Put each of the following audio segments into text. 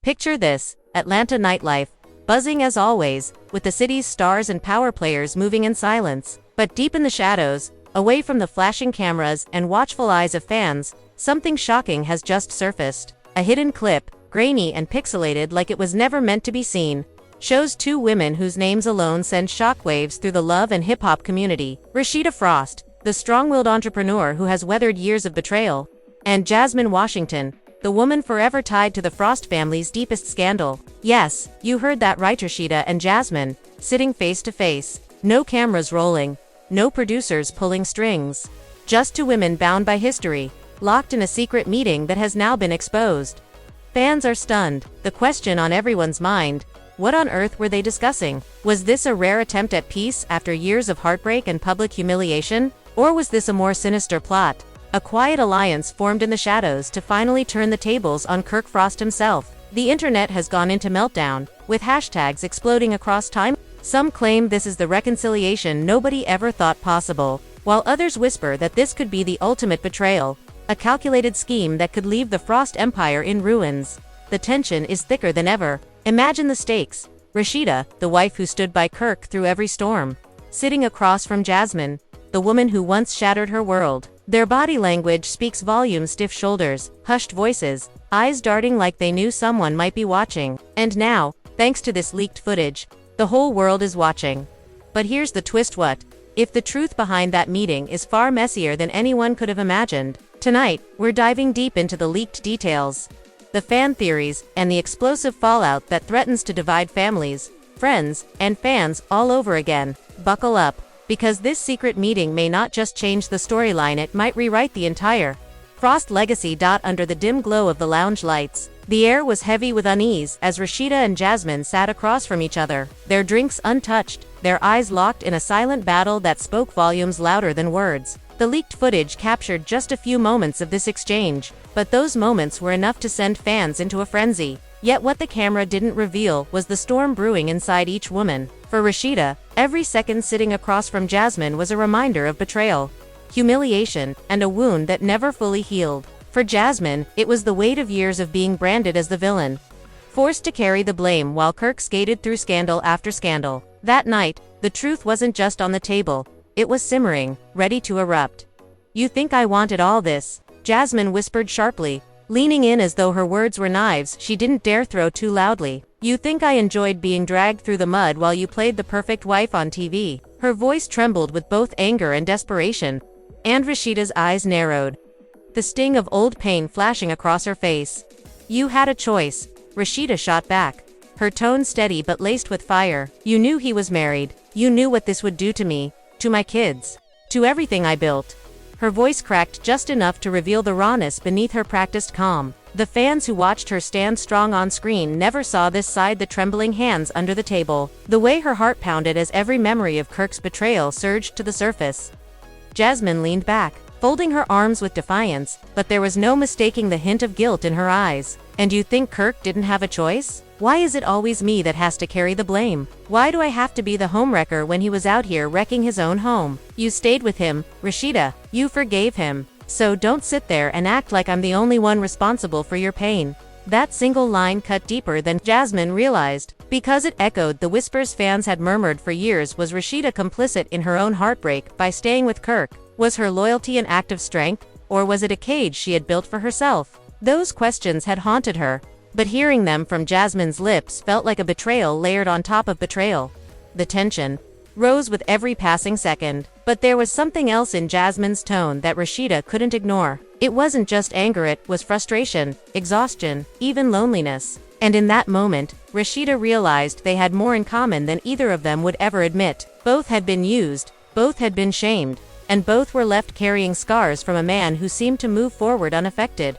Picture this: Atlanta nightlife, buzzing as always, with the city's stars and power players moving in silence. But deep in the shadows, away from the flashing cameras and watchful eyes of fans, something shocking has just surfaced. A hidden clip, grainy and pixelated like it was never meant to be seen, shows two women whose names alone send shockwaves through the love and hip-hop community. Rasheeda Frost, the strong-willed entrepreneur who has weathered years of betrayal, and Jasmine Washington, the woman forever tied to the Frost family's deepest scandal. Yes, you heard that right, Rasheeda and Jasmine, sitting face to face. No cameras rolling, no producers pulling strings. Just two women bound by history, locked in a secret meeting that has now been exposed. Fans are stunned. The question on everyone's mind: what on earth were they discussing? Was this a rare attempt at peace after years of heartbreak and public humiliation? Or was this a more sinister plot? A quiet alliance formed in the shadows to finally turn the tables on Kirk Frost himself. The internet has gone into meltdown, with hashtags exploding across time. Some claim this is the reconciliation nobody ever thought possible, while others whisper that this could be the ultimate betrayal, a calculated scheme that could leave the Frost Empire in ruins. The tension is thicker than ever. Imagine the stakes. Rasheeda, the wife who stood by Kirk through every storm, sitting across from Jasmine, the woman who once shattered her world. Their body language speaks volumes: stiff shoulders, hushed voices, eyes darting like they knew someone might be watching. And now, thanks to this leaked footage, the whole world is watching. But here's the twist: what if the truth behind that meeting is far messier than anyone could have imagined? Tonight, we're diving deep into the leaked details, the fan theories, and the explosive fallout that threatens to divide families, friends, and fans all over again. Buckle up, because this secret meeting may not just change the storyline, it might rewrite the entire Frost legacy. Under the dim glow of the lounge lights, the air was heavy with unease as Rasheeda and Jasmine sat across from each other, their drinks untouched, their eyes locked in a silent battle that spoke volumes louder than words. The leaked footage captured just a few moments of this exchange, but those moments were enough to send fans into a frenzy. Yet what the camera didn't reveal was the storm brewing inside each woman. For Rasheeda, every second sitting across from Jasmine was a reminder of betrayal, humiliation, and a wound that never fully healed. For Jasmine, it was the weight of years of being branded as the villain, forced to carry the blame while Kirk skated through scandal after scandal. That night, the truth wasn't just on the table, it was simmering, ready to erupt. "You think I wanted all this?" Jasmine whispered sharply, leaning in as though her words were knives she didn't dare throw too loudly. "You think I enjoyed being dragged through the mud while you played the perfect wife on TV?" Her voice trembled with both anger and desperation, and Rasheeda's eyes narrowed, the sting of old pain flashing across her face. "You had a choice," Rasheeda shot back, her tone steady but laced with fire. "You knew he was married. You knew what this would do to me, to my kids, to everything I built." Her voice cracked just enough to reveal the rawness beneath her practiced calm. The fans who watched her stand strong on screen never saw this side: the trembling hands under the table, the way her heart pounded as every memory of Kirk's betrayal surged to the surface. Jasmine leaned back, folding her arms with defiance, but there was no mistaking the hint of guilt in her eyes. "And you think Kirk didn't have a choice? Why is it always me that has to carry the blame? Why do I have to be the homewrecker when he was out here wrecking his own home? You stayed with him, Rasheeda. You forgave him. So don't sit there and act like I'm the only one responsible for your pain." That single line cut deeper than Jasmine realized, because it echoed the whispers fans had murmured for years. Was Rasheeda complicit in her own heartbreak by staying with Kirk? Was her loyalty an act of strength, or was it a cage she had built for herself? Those questions had haunted her, but hearing them from Jasmine's lips felt like a betrayal layered on top of betrayal. The tension rose with every passing second, but there was something else in Jasmine's tone that Rasheeda couldn't ignore. It wasn't just anger, it was frustration, exhaustion, even loneliness. And in that moment, Rasheeda realized they had more in common than either of them would ever admit. Both had been used, both had been shamed, and both were left carrying scars from a man who seemed to move forward unaffected.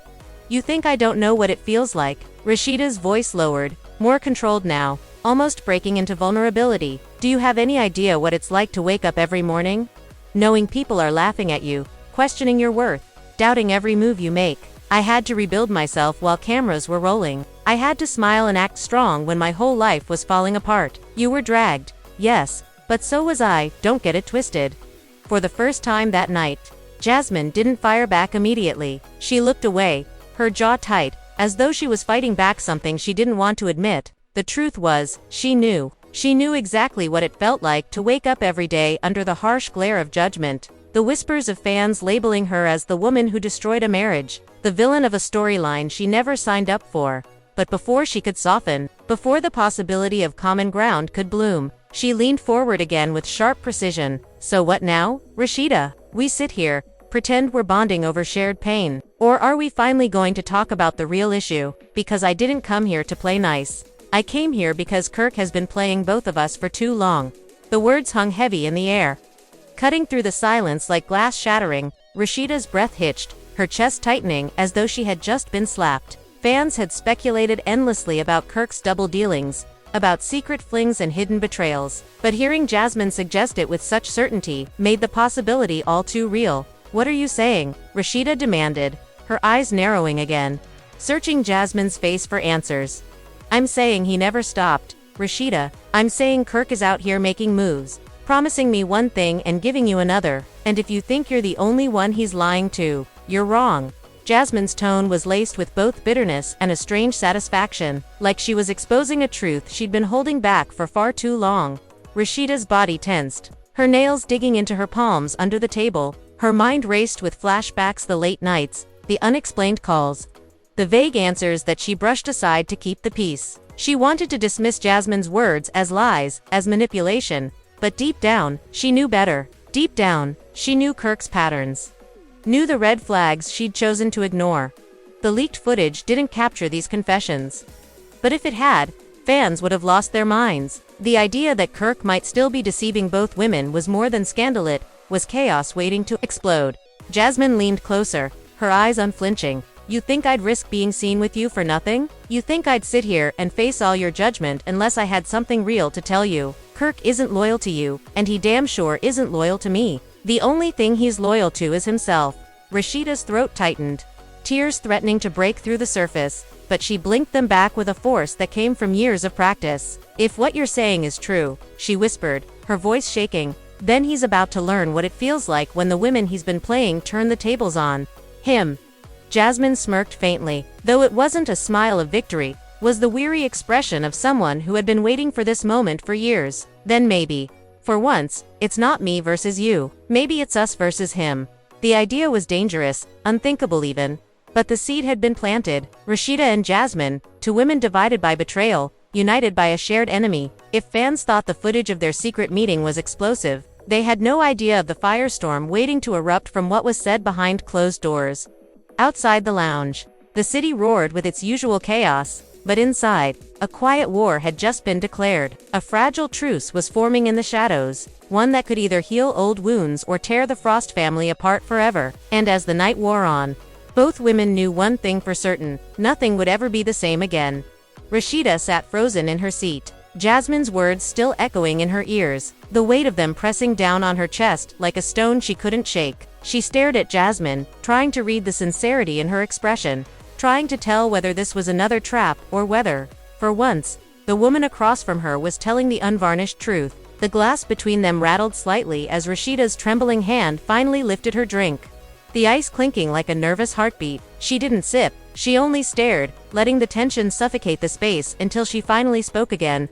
"You think I don't know what it feels like?" Rasheeda's voice lowered, more controlled now, almost breaking into vulnerability. "Do you have any idea what it's like to wake up every morning, knowing people are laughing at you, questioning your worth, doubting every move you make? I had to rebuild myself while cameras were rolling. I had to smile and act strong when my whole life was falling apart. You were dragged, yes, but so was I, don't get it twisted." For the first time that night, Jasmine didn't fire back immediately. She looked away, her jaw tight, as though she was fighting back something she didn't want to admit. The truth was, she knew. She knew exactly what it felt like to wake up every day under the harsh glare of judgment. The whispers of fans labeling her as the woman who destroyed a marriage, the villain of a storyline she never signed up for. But before she could soften, before the possibility of common ground could bloom, she leaned forward again with sharp precision. So what now, Rasheeda? We sit here, pretend we're bonding over shared pain. Or are we finally going to talk about the real issue? Because I didn't come here to play nice. I came here because Kirk has been playing both of us for too long. The words hung heavy in the air, cutting through the silence like glass shattering. Rasheeda's breath hitched, her chest tightening as though she had just been slapped. Fans had speculated endlessly about Kirk's double dealings, about secret flings and hidden betrayals, but hearing Jasmine suggest it with such certainty made the possibility all too real. What are you saying? Rasheeda demanded, her eyes narrowing again, searching Jasmine's face for answers. I'm saying he never stopped, Rasheeda. I'm saying Kirk is out here making moves, promising me one thing and giving you another, and if you think you're the only one he's lying to, you're wrong. Jasmine's tone was laced with both bitterness and a strange satisfaction, like she was exposing a truth she'd been holding back for far too long. Rasheeda's body tensed, her nails digging into her palms under the table. Her mind raced with flashbacks, the late nights, the unexplained calls, the vague answers that she brushed aside to keep the peace. She wanted to dismiss Jasmine's words as lies, as manipulation, but deep down, she knew better. Deep down, she knew Kirk's patterns, knew the red flags she'd chosen to ignore. The leaked footage didn't capture these confessions. But if it had, fans would have lost their minds. The idea that Kirk might still be deceiving both women was more than scandalous, was chaos waiting to explode. Jasmine leaned closer, her eyes unflinching. You think I'd risk being seen with you for nothing? You think I'd sit here and face all your judgment unless I had something real to tell you? Kirk isn't loyal to you, and he damn sure isn't loyal to me. The only thing he's loyal to is himself. Rasheeda's throat tightened, tears threatening to break through the surface, but she blinked them back with a force that came from years of practice. If what you're saying is true, she whispered, her voice shaking, then he's about to learn what it feels like when the women he's been playing turn the tables on him. Jasmine smirked faintly, though it wasn't a smile of victory, was the weary expression of someone who had been waiting for this moment for years. Then maybe, for once, it's not me versus you. Maybe it's us versus him. The idea was dangerous, unthinkable even, but the seed had been planted. Rasheeda and Jasmine, two women divided by betrayal, united by a shared enemy. If fans thought the footage of their secret meeting was explosive, they had no idea of the firestorm waiting to erupt from what was said behind closed doors. Outside the lounge, the city roared with its usual chaos, but inside, a quiet war had just been declared. A fragile truce was forming in the shadows, one that could either heal old wounds or tear the Frost family apart forever. And as the night wore on, both women knew one thing for certain: nothing would ever be the same again. Rasheeda sat frozen in her seat, Jasmine's words still echoing in her ears, the weight of them pressing down on her chest like a stone she couldn't shake. She stared at Jasmine, trying to read the sincerity in her expression, trying to tell whether this was another trap or whether, for once, the woman across from her was telling the unvarnished truth. The glass between them rattled slightly as Rasheeda's trembling hand finally lifted her drink, the ice clinking like a nervous heartbeat. She didn't sip, she only stared, letting the tension suffocate the space until she finally spoke again.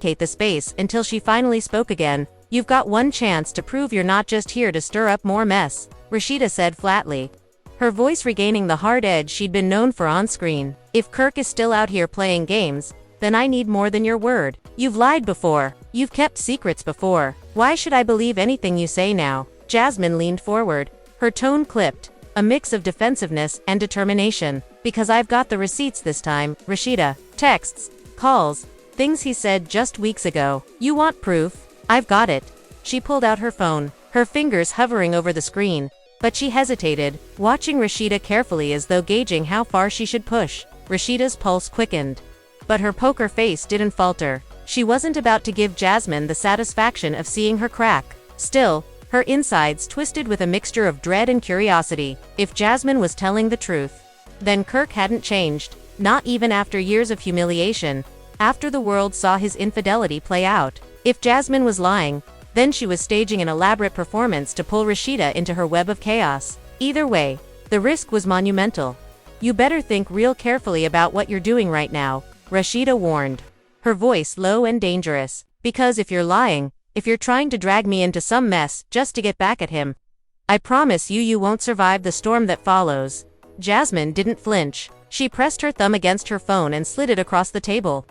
You've got one chance to prove you're not just here to stir up more mess, Rasheeda said flatly, her voice regaining the hard edge she'd been known for on screen. If Kirk is still out here playing games, then I need more than your word. You've lied before. You've kept secrets before. Why should I believe anything you say now? Jasmine leaned forward, her tone clipped, a mix of defensiveness and determination. Because I've got the receipts this time, Rasheeda. Texts, calls, things he said just weeks ago. You want proof? I've got it. She pulled out her phone, her fingers hovering over the screen, but she hesitated, watching Rasheeda carefully as though gauging how far she should push. Rasheeda's pulse quickened, but her poker face didn't falter. She wasn't about to give Jasmine the satisfaction of seeing her crack. Still, her insides twisted with a mixture of dread and curiosity. If Jasmine was telling the truth, then Kirk hadn't changed, not even after years of humiliation, after the world saw his infidelity play out. If Jasmine was lying, then she was staging an elaborate performance to pull Rasheeda into her web of chaos. Either way, the risk was monumental. You better think real carefully about what you're doing right now, Rasheeda warned. Her voice low and dangerous. Because if you're lying, if you're trying to drag me into some mess just to get back at him, I promise you won't survive the storm that follows. Jasmine didn't flinch. She pressed her thumb against her phone and slid it across the table,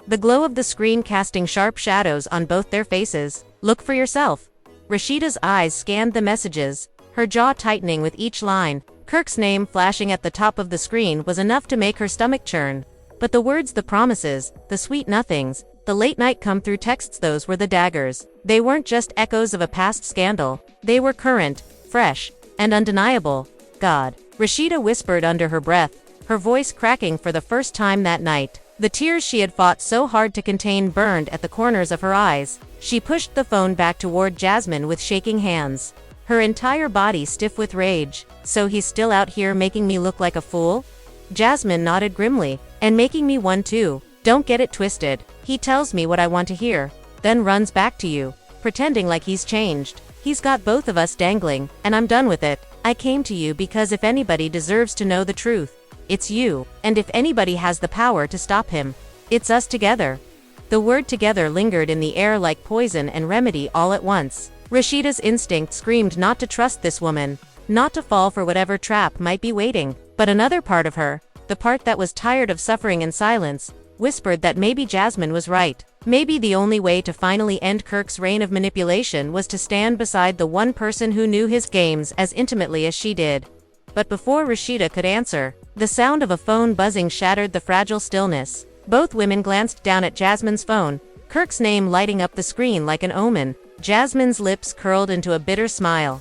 the glow of the screen casting sharp shadows on both their faces. Look for yourself. Rasheeda's eyes scanned the messages, her jaw tightening with each line. Kirk's name flashing at the top of the screen was enough to make her stomach churn. But the words, the promises, the sweet nothings, the late-night come-through texts, those were the daggers. They weren't just echoes of a past scandal. They were current, fresh, and undeniable. God, Rasheeda whispered under her breath, her voice cracking for the first time that night. The tears she had fought so hard to contain burned at the corners of her eyes. She pushed the phone back toward Jasmine with shaking hands, her entire body stiff with rage. So he's still out here making me look like a fool? Jasmine nodded grimly. And making me one too. Don't get it twisted. He tells me what I want to hear, then runs back to you, pretending like he's changed. He's got both of us dangling, and I'm done with it. I came to you because if anybody deserves to know the truth, it's you. And if anybody has the power to stop him, it's us together. The word together lingered in the air like poison and remedy all at once. Rasheeda's instinct screamed not to trust this woman, not to fall for whatever trap might be waiting. But another part of her, the part that was tired of suffering in silence, whispered that maybe Jasmine was right. Maybe the only way to finally end Kirk's reign of manipulation was to stand beside the one person who knew his games as intimately as she did. But before Rasheeda could answer, the sound of a phone buzzing shattered the fragile stillness. Both women glanced down at Jasmine's phone, Kirk's name lighting up the screen like an omen. Jasmine's lips curled into a bitter smile.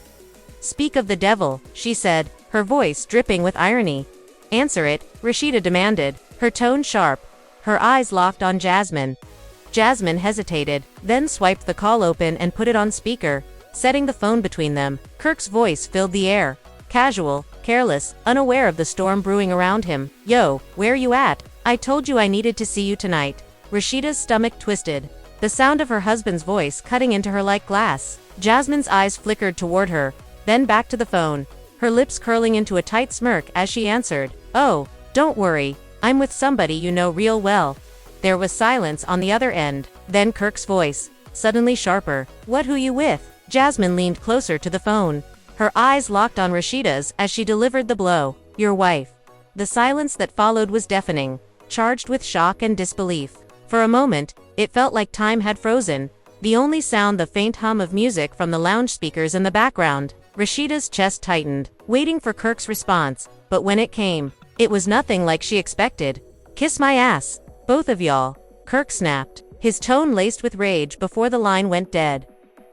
"Speak of the devil," she said, her voice dripping with irony. "Answer it," Rasheeda demanded, her tone sharp, her eyes locked on Jasmine. Jasmine hesitated, then swiped the call open and put it on speaker, setting the phone between them. Kirk's voice filled the air, casual, careless, unaware of the storm brewing around him. "Yo, where you at? I told you I needed to see you tonight." Rasheeda's stomach twisted, the sound of her husband's voice cutting into her like glass. Jasmine's eyes flickered toward her, then back to the phone, her lips curling into a tight smirk as she answered, "Oh, don't worry, I'm with somebody you know real well." There was silence on the other end, then Kirk's voice, suddenly sharper. "What, who you with?" Jasmine leaned closer to the phone, her eyes locked on Rasheeda's as she delivered the blow. "Your wife." The silence that followed was deafening, charged with shock and disbelief. For a moment, it felt like time had frozen, the only sound the faint hum of music from the lounge speakers in the background. Rasheeda's chest tightened, waiting for Kirk's response, but when it came, it was nothing like she expected. "Kiss my ass, both of y'all," Kirk snapped, his tone laced with rage before the line went dead.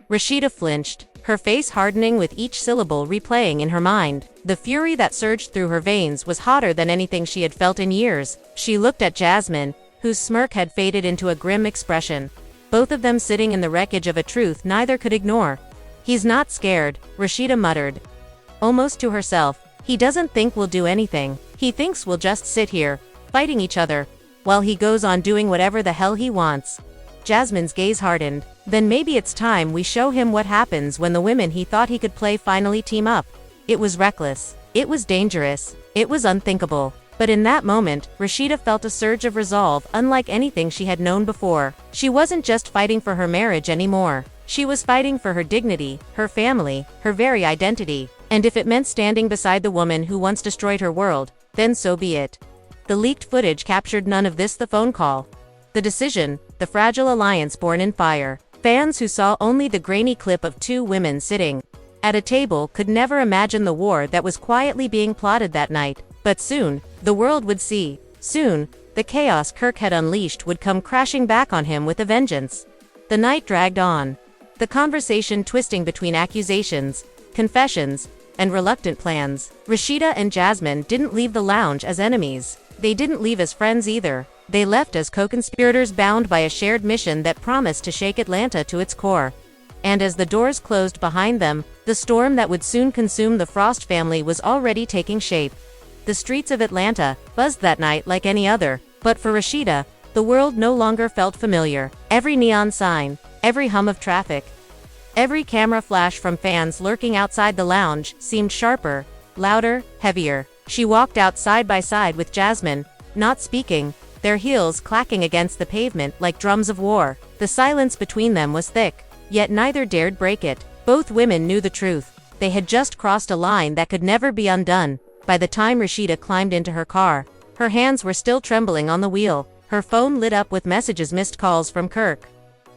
Rasheeda flinched, her face hardening with each syllable replaying in her mind. The fury that surged through her veins was hotter than anything she had felt in years. She looked at Jasmine, whose smirk had faded into a grim expression, both of them sitting in the wreckage of a truth neither could ignore. "He's not scared," Rasheeda muttered, almost to herself. "He doesn't think we'll do anything. He thinks we'll just sit here, fighting each other, while he goes on doing whatever the hell he wants." Jasmine's gaze hardened. "Then maybe it's time we show him what happens when the women he thought he could play finally team up." It was reckless. It was dangerous. It was unthinkable. But in that moment, Rasheeda felt a surge of resolve unlike anything she had known before. She wasn't just fighting for her marriage anymore. She was fighting for her dignity, her family, her very identity. And if it meant standing beside the woman who once destroyed her world, then so be it. The leaked footage captured none of this. The phone call, the decision, the fragile alliance born in fire. Fans who saw only the grainy clip of two women sitting at a table could never imagine the war that was quietly being plotted that night. But soon, the world would see. Soon, the chaos Kirk had unleashed would come crashing back on him with a vengeance. The night dragged on, the conversation twisting between accusations, confessions, and reluctant plans. Rasheeda and Jasmine didn't leave the lounge as enemies. They didn't leave as friends either. They left as co-conspirators bound by a shared mission that promised to shake Atlanta to its core. And as the doors closed behind them, the storm that would soon consume the Frost family was already taking shape. The streets of Atlanta buzzed that night like any other, but for Rasheeda, the world no longer felt familiar. Every neon sign, every hum of traffic, every camera flash from fans lurking outside the lounge seemed sharper, louder, heavier. She walked out side by side with Jasmine, not speaking, their heels clacking against the pavement like drums of war. The silence between them was thick, yet neither dared break it. Both women knew the truth. They had just crossed a line that could never be undone. By the time Rasheeda climbed into her car, her hands were still trembling on the wheel. Her phone lit up with messages, missed calls from Kirk,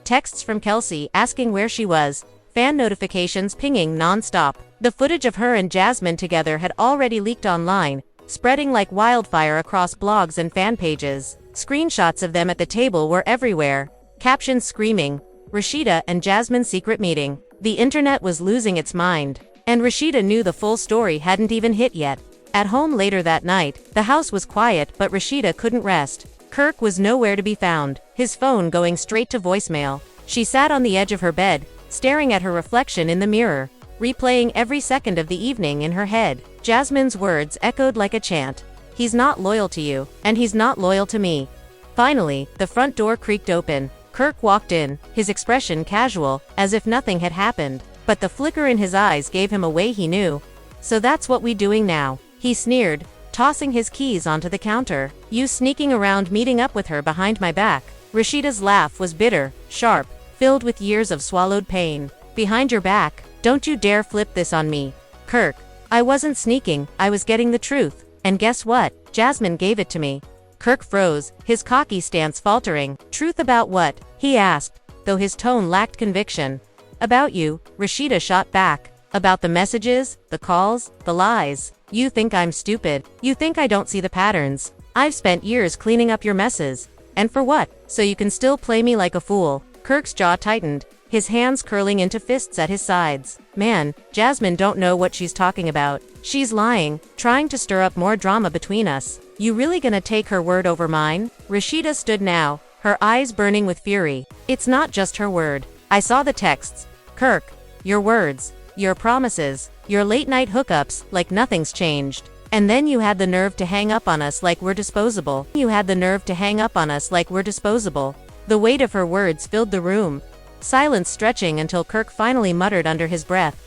texts from Kelsey asking where she was, fan notifications pinging non-stop. The footage of her and Jasmine together had already leaked online, spreading like wildfire across blogs and fan pages. Screenshots of them at the table were everywhere, captions screaming, "Rasheeda and Jasmine's secret meeting." The internet was losing its mind, and Rasheeda knew the full story hadn't even hit yet. At home later that night, the house was quiet, but Rasheeda couldn't rest. Kirk was nowhere to be found, his phone going straight to voicemail. She sat on the edge of her bed, staring at her reflection in the mirror, replaying every second of the evening in her head. Jasmine's words echoed like a chant. "He's not loyal to you, and he's not loyal to me." Finally, the front door creaked open. Kirk walked in, his expression casual, as if nothing had happened. But the flicker in his eyes gave him away. He knew. "So that's what we doing now," he sneered, tossing his keys onto the counter. "You sneaking around meeting up with her behind my back." Rasheeda's laugh was bitter, sharp, filled with years of swallowed pain. "Behind your back? Don't you dare flip this on me, Kirk. I wasn't sneaking, I was getting the truth. And guess what? Jasmine gave it to me." Kirk froze, his cocky stance faltering. "Truth about what?" he asked, though his tone lacked conviction. "About you," Rasheeda shot back. "About the messages, the calls, the lies. You think I'm stupid. You think I don't see the patterns. I've spent years cleaning up your messes. And for what? So you can still play me like a fool." Kirk's jaw tightened, his hands curling into fists at his sides. "Man, Jasmine don't know what she's talking about. She's lying, trying to stir up more drama between us. You really gonna take her word over mine?" Rasheeda stood now, her eyes burning with fury. "It's not just her word. I saw the texts. Kirk, your words, your promises, your late-night hookups, like nothing's changed. And then you had the nerve to hang up on us like we're disposable. You had the nerve to hang up on us like we're disposable." The weight of her words filled the room, silence stretching until Kirk finally muttered under his breath,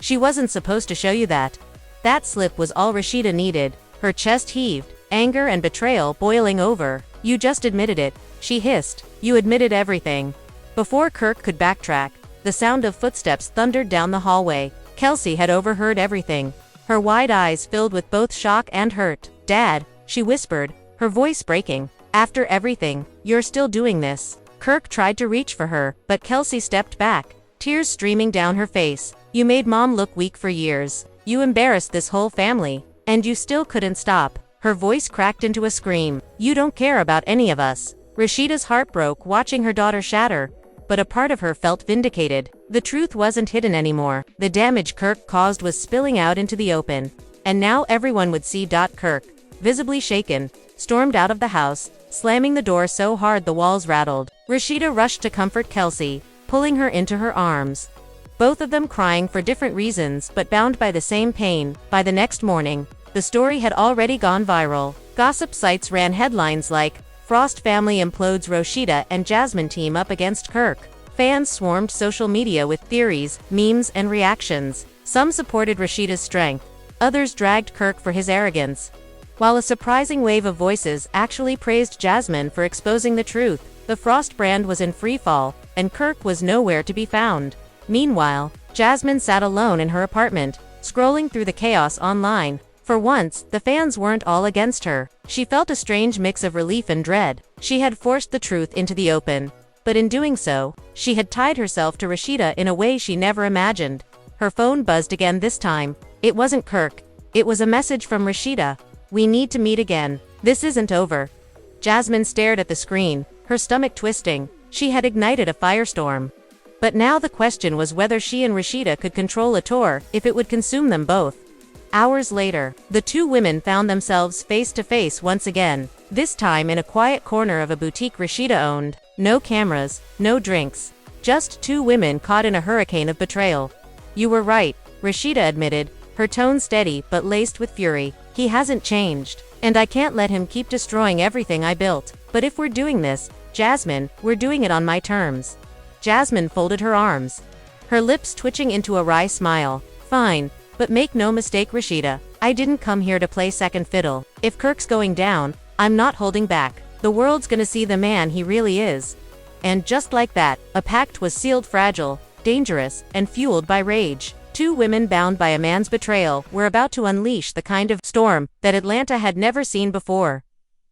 "She wasn't supposed to show you that." That slip was all Rasheeda needed. Her chest heaved, anger and betrayal boiling over. "You just admitted it," she hissed. "You admitted everything." Before Kirk could backtrack, the sound of footsteps thundered down the hallway. Kelsey had overheard everything, her wide eyes filled with both shock and hurt. "Dad," she whispered, her voice breaking. "After everything, you're still doing this." Kirk tried to reach for her, but Kelsey stepped back, tears streaming down her face. "You made Mom look weak for years. You embarrassed this whole family. And you still couldn't stop." Her voice cracked into a scream. "You don't care about any of us." Rasheeda's heart broke watching her daughter shatter, but a part of her felt vindicated. The truth wasn't hidden anymore. The damage Kirk caused was spilling out into the open. And now everyone would see. Kirk, visibly shaken, stormed out of the house, slamming the door so hard the walls rattled. Rasheeda rushed to comfort Kelsey, pulling her into her arms. Both of them crying for different reasons but bound by the same pain. By the next morning, the story had already gone viral. Gossip sites ran headlines like, "Frost family implodes, Rasheeda and Jasmine team up against Kirk." Fans swarmed social media with theories, memes, and reactions. Some supported Rasheeda's strength, others dragged Kirk for his arrogance, while a surprising wave of voices actually praised Jasmine for exposing the truth. The Frost brand was in freefall, and Kirk was nowhere to be found. Meanwhile, Jasmine sat alone in her apartment, scrolling through the chaos online. For once, the fans weren't all against her. She felt a strange mix of relief and dread. She had forced the truth into the open, but in doing so, she had tied herself to Rasheeda in a way she never imagined. Her phone buzzed again this time. It wasn't Kirk. It was a message from Rasheeda. "We need to meet again. This isn't over." Jasmine stared at the screen, her stomach twisting. She had ignited a firestorm. But now the question was whether she and Rasheeda could control a tour, if it would consume them both. Hours later, the two women found themselves face to face once again, this time in a quiet corner of a boutique Rasheeda owned. No cameras, no drinks, just two women caught in a hurricane of betrayal. "You were right," Rasheeda admitted, her tone steady but laced with fury. "He hasn't changed, and I can't let him keep destroying everything I built. But if we're doing this, Jasmine, we're doing it on my terms." Jasmine folded her arms, her lips twitching into a wry smile. "Fine, but make no mistake, Rasheeda, I didn't come here to play second fiddle. If Kirk's going down, I'm not holding back. The world's gonna see the man he really is. And just like that, a pact was sealed, fragile, dangerous, and fueled by rage. Two women bound by a man's betrayal were about to unleash the kind of storm that Atlanta had never seen before.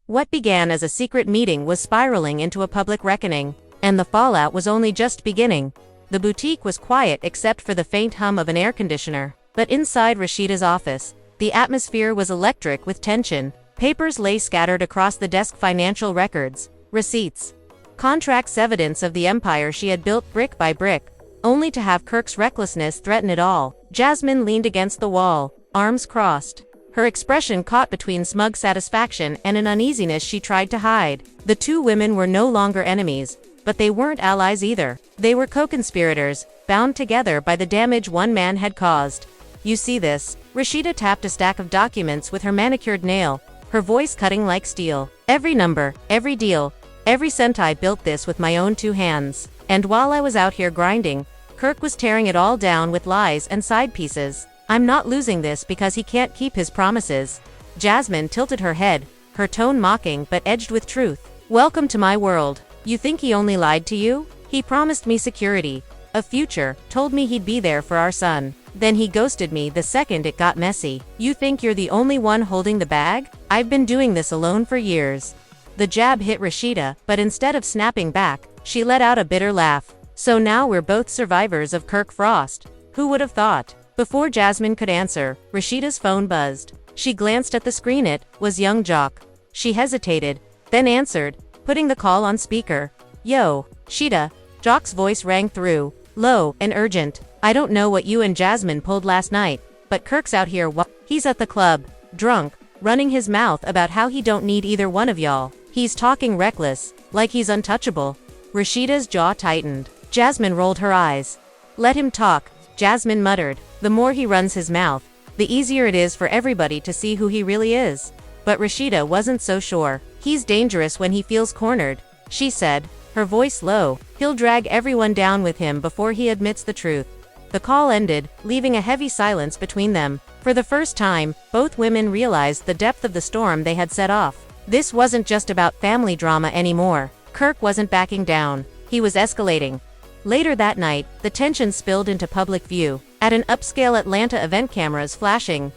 What began as a secret meeting was spiraling into a public reckoning, and the fallout was only just beginning. The boutique was quiet except for the faint hum of an air conditioner. But inside Rasheeda's office, the atmosphere was electric with tension. Papers lay scattered across the desk, financial records, receipts, contracts, evidence of the empire she had built brick by brick, only to have Kirk's recklessness threaten it all. Jasmine leaned against the wall, arms crossed, her expression caught between smug satisfaction and an uneasiness she tried to hide. The two women were no longer enemies, but they weren't allies either. They were co-conspirators, bound together by the damage one man had caused. You see this? Rasheeda tapped a stack of documents with her manicured nail, her voice cutting like steel. Every number, every deal, every cent. I built this with my own two hands. And while I was out here grinding, Kirk was tearing it all down with lies and side pieces. I'm not losing this because he can't keep his promises. Jasmine tilted her head, her tone mocking but edged with truth. Welcome to my world. You think he only lied to you? He promised me security, a future, told me he'd be there for our son. Then he ghosted me the second it got messy. You think you're the only one holding the bag? I've been doing this alone for years. The jab hit Rasheeda, but instead of snapping back, she let out a bitter laugh. So now we're both survivors of Kirk Frost. Who would have thought? Before Jasmine could answer, Rasheeda's phone buzzed. She glanced at the screen. It was young Jock. She hesitated, then answered, putting the call on speaker. Yo, Sheeda. Jock's voice rang through, low and urgent. I don't know what you and Jasmine pulled last night, but Kirk's out here. He's at the club, drunk, running his mouth about how he don't need either one of y'all. He's talking reckless, like he's untouchable. Rasheeda's jaw tightened. Jasmine rolled her eyes. Let him talk, Jasmine muttered. The more he runs his mouth, the easier it is for everybody to see who he really is. But Rasheeda wasn't so sure. He's dangerous when he feels cornered, she said, her voice low. He'll drag everyone down with him before he admits the truth. The call ended, leaving a heavy silence between them. For the first time, both women realized the depth of the storm they had set off. This wasn't just about family drama anymore. Kirk wasn't backing down. He was escalating. Later that night, the tension spilled into public view. At an upscale Atlanta event, cameras flashing,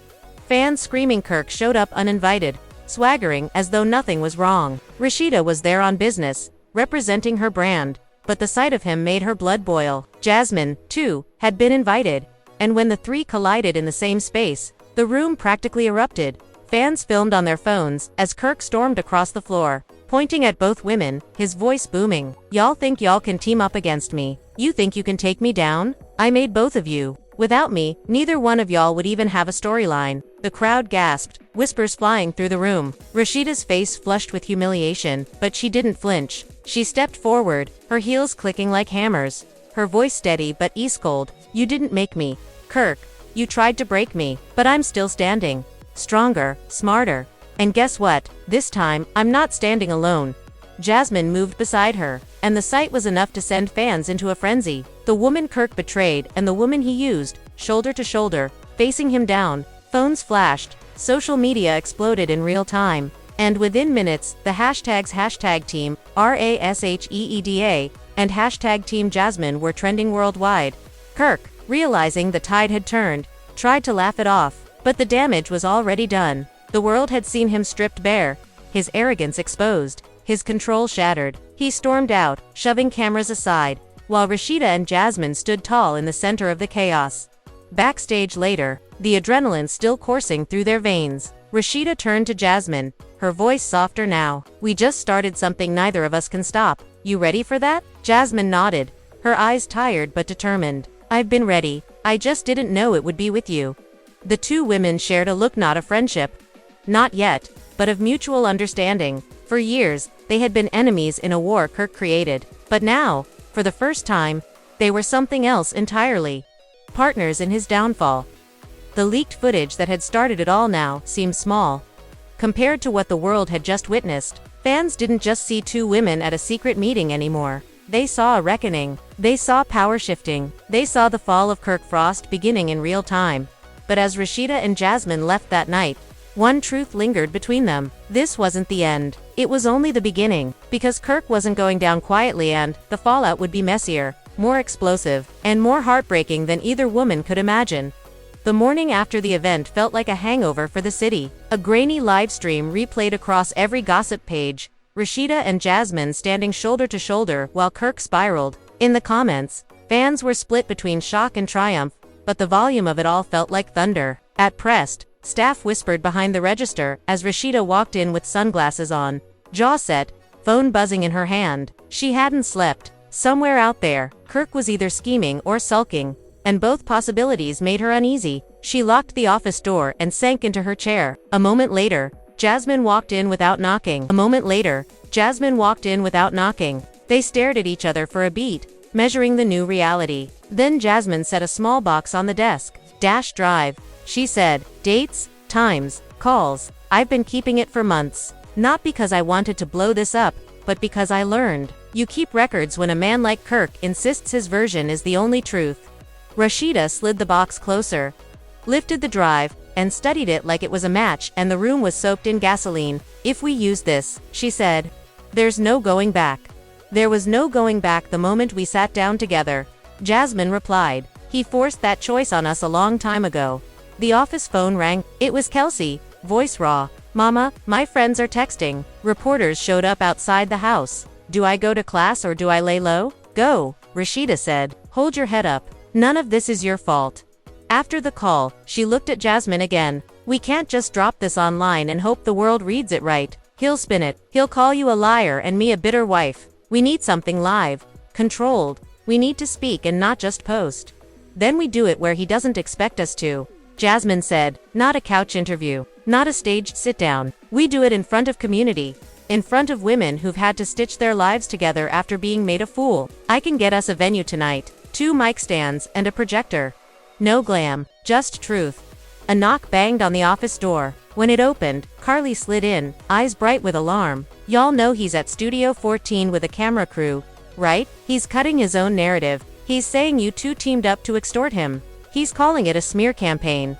fans screaming. Kirk showed up uninvited, swaggering as though nothing was wrong. Rasheeda was there on business, representing her brand, but the sight of him made her blood boil. Jasmine, too, had been invited, and when the three collided in the same space, the room practically erupted. Fans filmed on their phones as Kirk stormed across the floor, pointing at both women, his voice booming. Y'all think y'all can team up against me? You think you can take me down? I made both of you. Without me, neither one of y'all would even have a storyline. The crowd gasped, whispers flying through the room. Rasheeda's face flushed with humiliation, but she didn't flinch. She stepped forward, her heels clicking like hammers, her voice steady but ice-cold. You didn't make me, Kirk. You tried to break me, but I'm still standing. Stronger, smarter. And guess what? This time, I'm not standing alone. Jasmine moved beside her, and the sight was enough to send fans into a frenzy. The woman Kirk betrayed and the woman he used, shoulder to shoulder, facing him down. Phones flashed, social media exploded in real time, and within minutes, the hashtags #team RASHEEDA and #team Jasmine were trending worldwide. Kirk, realizing the tide had turned, tried to laugh it off, but the damage was already done. The world had seen him stripped bare, his arrogance exposed, his control shattered. He stormed out, shoving cameras aside, while Rasheeda and Jasmine stood tall in the center of the chaos. Backstage later, the adrenaline still coursing through their veins, Rasheeda turned to Jasmine, her voice softer now. We just started something neither of us can stop. You ready for that? Jasmine nodded, her eyes tired but determined. I've been ready. I just didn't know it would be with you. The two women shared a look, not of friendship. Not yet, but of mutual understanding. For years, they had been enemies in a war Kirk created. But now, for the first time, they were something else entirely. Partners in his downfall. The leaked footage that had started it all now seemed small. Compared to what the world had just witnessed, fans didn't just see two women at a secret meeting anymore. They saw a reckoning. They saw power shifting. They saw the fall of Kirk Frost beginning in real time. But as Rasheeda and Jasmine left that night, one truth lingered between them. This wasn't the end. It was only the beginning, because Kirk wasn't going down quietly and the fallout would be messier, more explosive, and more heartbreaking than either woman could imagine. The morning after the event felt like a hangover for the city. A grainy live stream replayed across every gossip page, Rasheeda and Jasmine standing shoulder to shoulder while Kirk spiraled. In the comments, fans were split between shock and triumph, but the volume of it all felt like thunder. At Prest, staff whispered behind the register as Rasheeda walked in with sunglasses on, jaw set, phone buzzing in her hand. She hadn't slept. Somewhere out there, Kirk was either scheming or sulking, and both possibilities made her uneasy. She locked the office door and sank into her chair. A moment later, Jasmine walked in without knocking. They stared at each other for a beat, measuring the new reality. Then Jasmine set a small box on the desk. Drive. She said, dates, times, calls. I've been keeping it for months. Not because I wanted to blow this up, but because I learned. You keep records when a man like Kirk insists his version is the only truth. Rasheeda slid the box closer, lifted the drive, and studied it like it was a match and the room was soaked in gasoline. If we use this, she said, there's no going back. There was no going back the moment we sat down together. Jasmine replied, he forced that choice on us a long time ago. The office phone rang. It was Kelsey, voice raw. Mama, my friends are texting. Reporters showed up outside the house. Do I go to class or do I lay low? Go, Rasheeda said. Hold your head up. None of this is your fault. After the call, she looked at Jasmine again. We can't just drop this online and hope the world reads it right. He'll spin it. He'll call you a liar and me a bitter wife. We need something live, controlled. We need to speak and not just post. Then we do it where he doesn't expect us to. Jasmine said, not a couch interview, not a staged sit-down. We do it in front of community, in front of women who've had to stitch their lives together after being made a fool. I can get us a venue tonight, 2 mic stands and a projector. No glam, just truth. A knock banged on the office door. When it opened, Carly slid in, eyes bright with alarm. Y'all know he's at Studio 14 with a camera crew, right? He's cutting his own narrative. He's saying you two teamed up to extort him. He's calling it a smear campaign.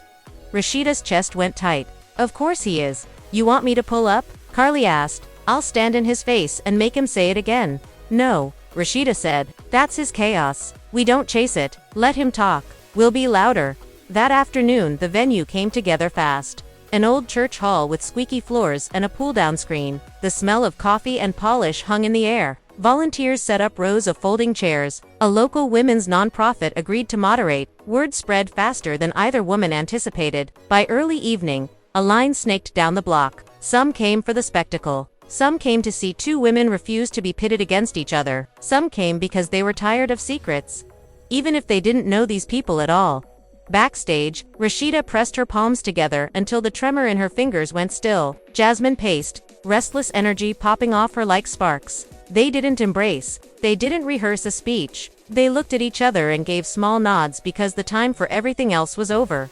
Rasheeda's chest went tight. Of course he is. You want me to pull up? Carly asked. I'll stand in his face and make him say it again. No, Rasheeda said. That's his chaos. We don't chase it. Let him talk. We'll be louder. That afternoon, the venue came together fast. An old church hall with squeaky floors and a pull-down screen. The smell of coffee and polish hung in the air. Volunteers set up rows of folding chairs. A local women's nonprofit agreed to moderate. Word spread faster than either woman anticipated. By early evening, a line snaked down the block. Some came for the spectacle. Some came to see 2 women refuse to be pitted against each other. Some came because they were tired of secrets, even if they didn't know these people at all. Backstage, Rasheeda pressed her palms together until the tremor in her fingers went still. Jasmine paced, restless energy popping off her like sparks. They didn't embrace. They didn't rehearse a speech. They looked at each other and gave small nods because the time for everything else was over.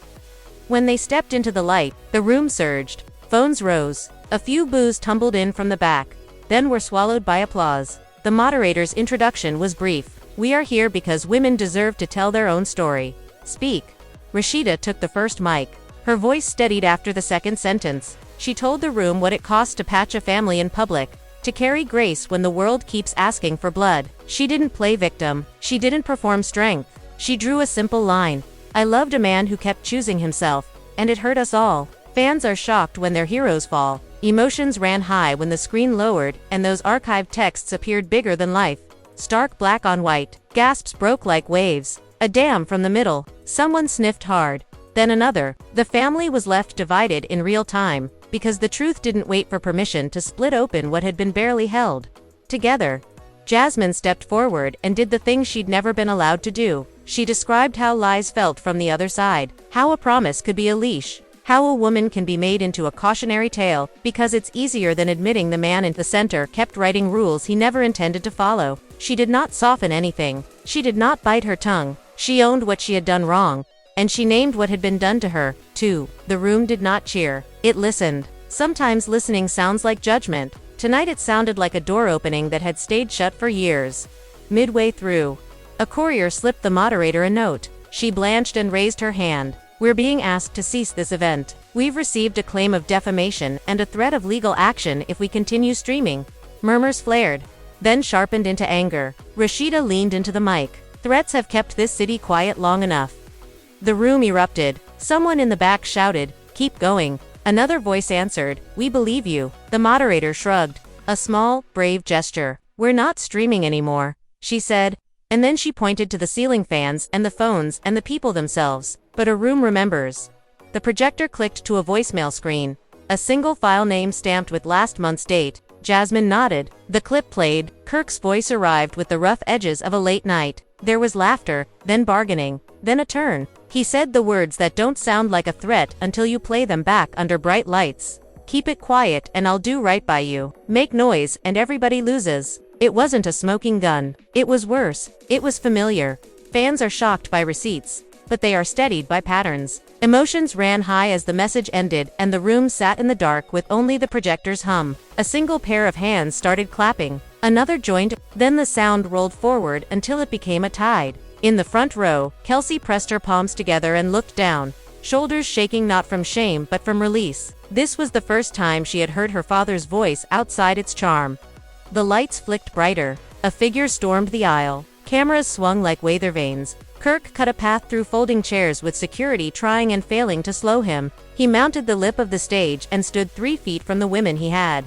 When they stepped into the light, the room surged. Phones rose. A few boos tumbled in from the back, then were swallowed by applause. The moderator's introduction was brief. We are here because women deserve to tell their own story. Speak. Rasheeda took the first mic. Her voice steadied after the second sentence. She told the room what it costs to patch a family in public, to carry grace when the world keeps asking for blood. She didn't play victim. She didn't perform strength. She drew a simple line. I loved a man who kept choosing himself, and it hurt us all. Fans are shocked when their heroes fall. Emotions ran high when the screen lowered and those archived texts appeared bigger than life. Stark black on white. Gasps broke like waves. A dam from the middle. Someone sniffed hard. Then another. The family was left divided in real time, because the truth didn't wait for permission to split open what had been barely held together. Jasmine stepped forward and did the thing she'd never been allowed to do. She described how lies felt from the other side, how a promise could be a leash, how a woman can be made into a cautionary tale because it's easier than admitting the man in the center kept writing rules he never intended to follow. She did not soften anything. She did not bite her tongue. She owned what she had done wrong, and she named what had been done to her, too. The room did not cheer. It listened. Sometimes listening sounds like judgment. Tonight it sounded like a door opening that had stayed shut for years. Midway through, a courier slipped the moderator a note. She blanched and raised her hand. We're being asked to cease this event. We've received a claim of defamation and a threat of legal action if we continue streaming." Murmurs flared, then sharpened into anger. Rasheeda leaned into the mic. "Threats have kept this city quiet long enough." The room erupted. Someone in the back shouted, "Keep going." Another voice answered, "We believe you." The moderator shrugged. A small, brave gesture. "We're not streaming anymore," she said, and then she pointed to the ceiling fans and the phones and the people themselves. "But a room remembers." The projector clicked to a voicemail screen. A single file name stamped with last month's date. Jasmine nodded. The clip played. Kirk's voice arrived with the rough edges of a late night. There was laughter, then bargaining, then a turn. He said the words that don't sound like a threat until you play them back under bright lights. "Keep it quiet and I'll do right by you. Make noise and everybody loses." It wasn't a smoking gun. It was worse. It was familiar. Fans are shocked by receipts, but they are steadied by patterns. Emotions ran high as the message ended, and the room sat in the dark with only the projector's hum. A single pair of hands started clapping. Another joined, then the sound rolled forward until it became a tide. In the front row, Kelsey pressed her palms together and looked down, shoulders shaking not from shame but from release. This was the first time she had heard her father's voice outside its charm. The lights flicked brighter. A figure stormed the aisle. Cameras swung like weather vanes. Kirk cut a path through folding chairs with security trying and failing to slow him. He mounted the lip of the stage and stood 3 feet from the women he had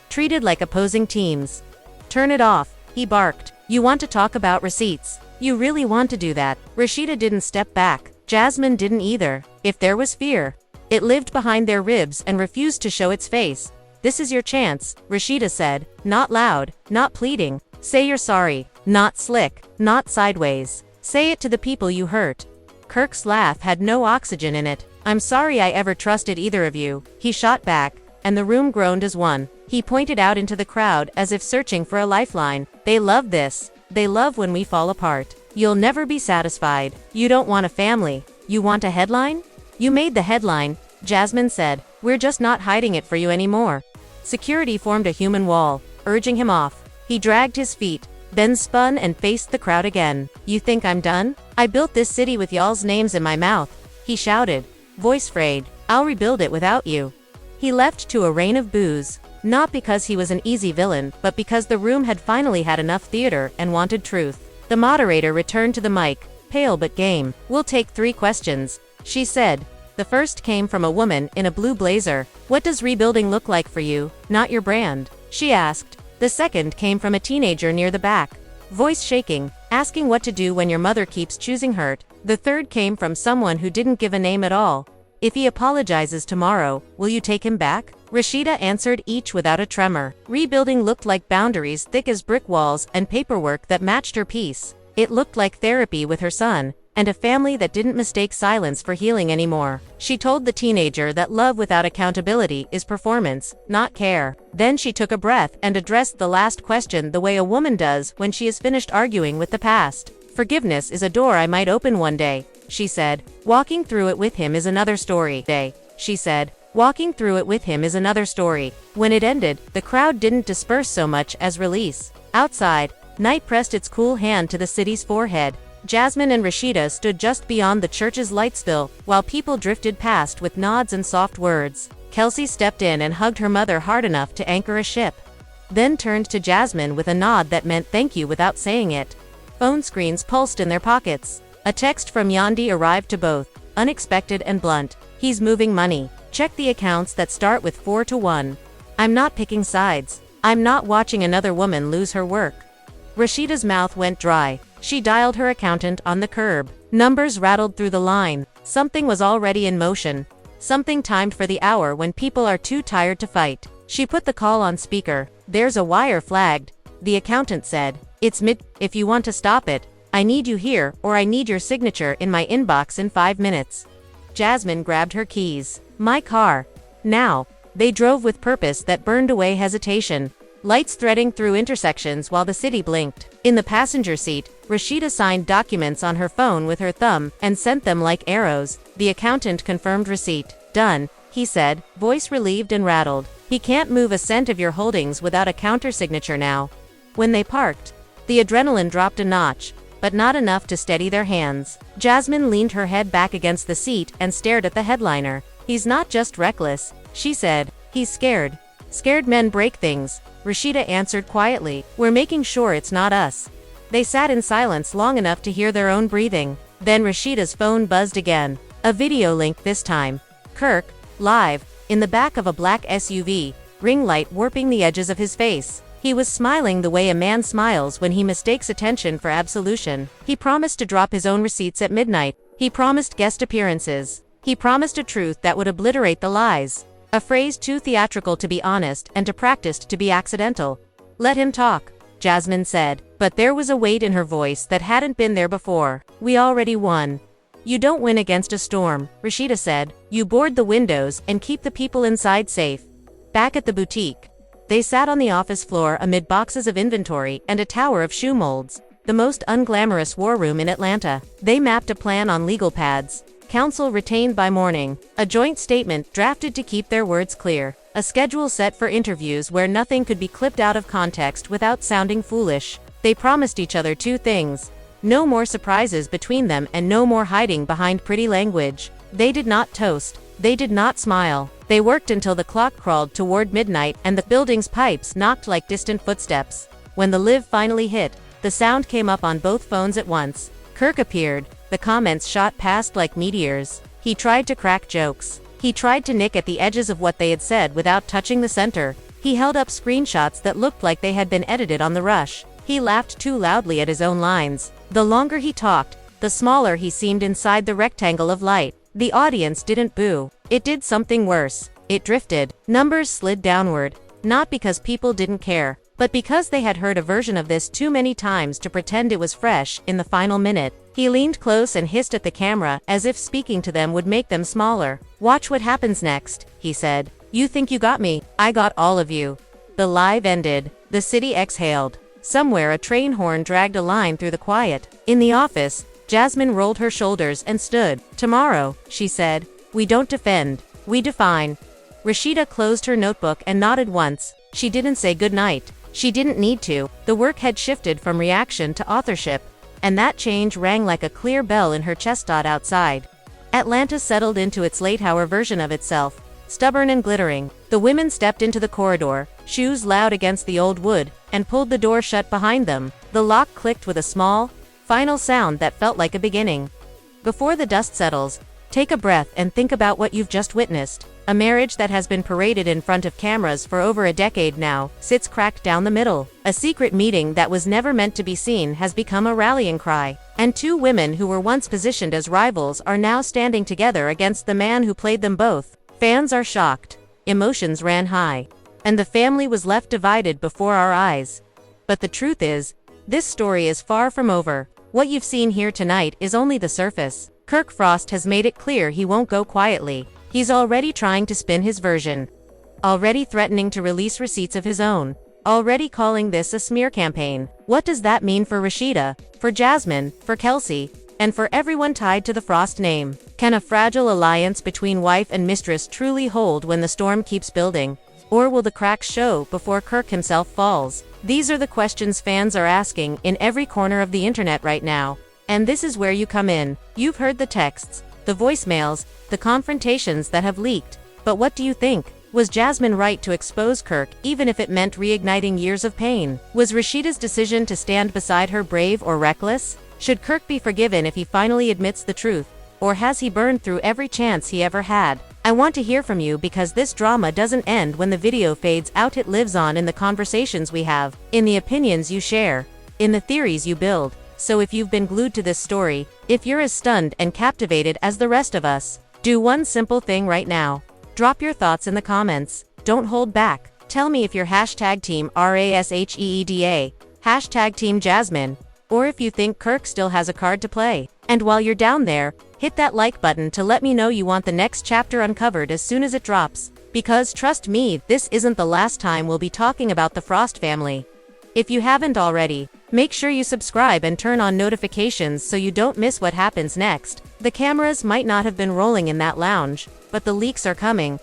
treated like opposing teams. "Turn it off," he barked. "You want to talk about receipts? You really want to do that?" Rasheeda didn't step back. Jasmine didn't either. If there was fear, it lived behind their ribs and refused to show its face. "This is your chance," Rasheeda said, not loud, not pleading. "Say you're sorry. Not slick, not sideways. Say it to the people you hurt." Kirk's laugh had no oxygen in it. "I'm sorry I ever trusted either of you," he shot back, and the room groaned as one. He pointed out into the crowd as if searching for a lifeline. "They love this. They love when we fall apart. You'll never be satisfied. You don't want a family. You want a headline? You made the headline," Jasmine said. "We're just not hiding it for you anymore." Security formed a human wall, urging him off. He dragged his feet, then spun and faced the crowd again. "You think I'm done? I built this city with y'all's names in my mouth," he shouted, voice frayed. "I'll rebuild it without you." He left to a rain of boos, not because he was an easy villain, but because the room had finally had enough theater and wanted truth. The moderator returned to the mic, pale but game. "We'll take 3 questions," she said. The first came from a woman in a blue blazer. "What does rebuilding look like for you, not your brand?" she asked. The second came from a teenager near the back, voice shaking, asking what to do when your mother keeps choosing hurt. The third came from someone who didn't give a name at all. "If he apologizes tomorrow, will you take him back?" Rasheeda answered each without a tremor. Rebuilding looked like boundaries thick as brick walls and paperwork that matched her peace. It looked like therapy with her son, and a family that didn't mistake silence for healing anymore. She told the teenager that love without accountability is performance, not care. Then she took a breath and addressed the last question the way a woman does when she is finished arguing with the past. "Forgiveness is a door I might open one day," she said. "Walking through it with him is another story." She said. "Walking through it with him is another story." When it ended, the crowd didn't disperse so much as release. Outside, night pressed its cool hand to the city's forehead. Jasmine and Rasheeda stood just beyond the church's light spill, while people drifted past with nods and soft words. Kelsey stepped in and hugged her mother hard enough to anchor a ship, then turned to Jasmine with a nod that meant thank you without saying it. Phone screens pulsed in their pockets. A text from Yandi arrived to both, unexpected and blunt. "He's moving money. Check the accounts that start with 4 to 1. I'm not picking sides. I'm not watching another woman lose her work." Rasheeda's mouth went dry. She dialed her accountant on the curb. Numbers rattled through the line. Something was already in motion. Something timed for the hour when people are too tired to fight. She put the call on speaker. "There's a wire flagged," the accountant said. "It's mid. If you want to stop it, I need you here, or I need your signature in my inbox in 5 minutes. Jasmine grabbed her keys. "My car. Now." They drove with purpose that burned away hesitation. Lights threading through intersections while the city blinked. In the passenger seat, Rasheeda signed documents on her phone with her thumb and sent them like arrows. The accountant confirmed receipt. "Done," he said, voice relieved and rattled. "He can't move a cent of your holdings without a counter signature now." When they parked, the adrenaline dropped a notch. but not enough to steady their hands. Jasmine leaned her head back against the seat and stared at the headliner. "He's not just reckless," she said. "He's scared. Scared men break things," Rasheeda answered quietly. "We're making sure it's not us." They sat in silence long enough to hear their own breathing. Then Rasheeda's phone buzzed again. A video link this time. Kirk, live, in the back of a black SUV, ring light warping the edges of his face. He was smiling the way a man smiles when he mistakes attention for absolution. He promised to drop his own receipts at midnight. He promised guest appearances. He promised a truth that would obliterate the lies. A phrase too theatrical to be honest and too practiced to be accidental. "Let him talk," Jasmine said, but there was a weight in her voice that hadn't been there before. "We already won." "You don't win against a storm," Rasheeda said. "You board the windows and keep the people inside safe." Back at the boutique, they sat on the office floor amid boxes of inventory and a tower of shoe molds, the most unglamorous war room in Atlanta. They mapped a plan on legal pads. Counsel retained by morning. A joint statement drafted to keep their words clear. A schedule set for interviews where nothing could be clipped out of context without sounding foolish. They promised each other two things. No more surprises between them and no more hiding behind pretty language. They did not toast. They did not smile. They worked until the clock crawled toward midnight and the building's pipes knocked like distant footsteps. When the live finally hit, the sound came up on both phones at once. Kirk appeared. The comments shot past like meteors. He tried to crack jokes. He tried to nick at the edges of what they had said without touching the center. He held up screenshots that looked like they had been edited on the rush. He laughed too loudly at his own lines. The longer he talked, the smaller he seemed inside the rectangle of light. The audience didn't boo. It did something worse. It drifted. Numbers slid downward. Not because people didn't care, but because they had heard a version of this too many times to pretend it was fresh in the final minute. He leaned close and hissed at the camera as if speaking to them would make them smaller. "Watch what happens next," he said. "You think you got me? I got all of you." The live ended. The city exhaled. Somewhere a train horn dragged a line through the quiet. In the office, Jasmine rolled her shoulders and stood. "Tomorrow," she said, "we don't defend. We define." Rasheeda closed her notebook and nodded once. She didn't say goodnight. She didn't need to. The work had shifted from reaction to authorship, and that change rang like a clear bell in her chest. Outside, Atlanta settled into its late-hour version of itself, stubborn and glittering. The women stepped into the corridor, shoes loud against the old wood, and pulled the door shut behind them. The lock clicked with a small, final sound that felt like a beginning. Before the dust settles, take a breath and think about what you've just witnessed. A marriage that has been paraded in front of cameras for over a decade now sits cracked down the middle. A secret meeting that was never meant to be seen has become a rallying cry. And two women who were once positioned as rivals are now standing together against the man who played them both. Fans are shocked. Emotions ran high. And the family was left divided before our eyes. But the truth is, this story is far from over. What you've seen here tonight is only the surface. Kirk Frost has made it clear he won't go quietly. He's already trying to spin his version. Already threatening to release receipts of his own. Already calling this a smear campaign. What does that mean for Rasheeda, for Jasmine, for Kelsey, and for everyone tied to the Frost name? Can a fragile alliance between wife and mistress truly hold when the storm keeps building? Or will the cracks show before Kirk himself falls? These are the questions fans are asking in every corner of the internet right now. And this is where you come in. You've heard the texts, the voicemails, the confrontations that have leaked. But what do you think? Was Jasmine right to expose Kirk, even if it meant reigniting years of pain? Was Rasheeda's decision to stand beside her brave or reckless? Should Kirk be forgiven if he finally admits the truth? Or has he burned through every chance he ever had? I want to hear from you because this drama doesn't end when the video fades out. It lives on in the conversations we have, in the opinions you share, in the theories you build. So if you've been glued to this story, if you're as stunned and captivated as the rest of us, do one simple thing right now. Drop your thoughts in the comments. Don't hold back. Tell me if you're hashtag team RASHEEDA, hashtag team Jasmine, or if you think Kirk still has a card to play. And while you're down there, hit that like button to let me know you want the next chapter uncovered as soon as it drops. Because trust me, this isn't the last time we'll be talking about the Frost family. If you haven't already, make sure you subscribe and turn on notifications so you don't miss what happens next. The cameras might not have been rolling in that lounge, but the leaks are coming.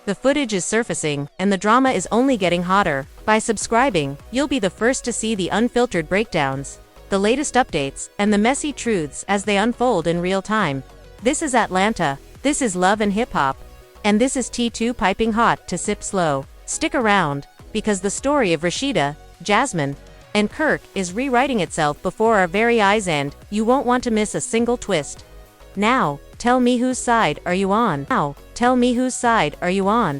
The footage is surfacing, and the drama is only getting hotter. By subscribing, you'll be the first to see the unfiltered breakdowns. the latest updates, and the messy truths as they unfold in real time. This is Atlanta, this is Love and Hip Hop, and this is T2 piping hot to sip slow. Stick around, because the story of Rasheeda, Jasmine, and Kirk is rewriting itself before our very eyes, and you won't want to miss a single twist. Now, tell me whose side are you on? Now, tell me whose side are you on?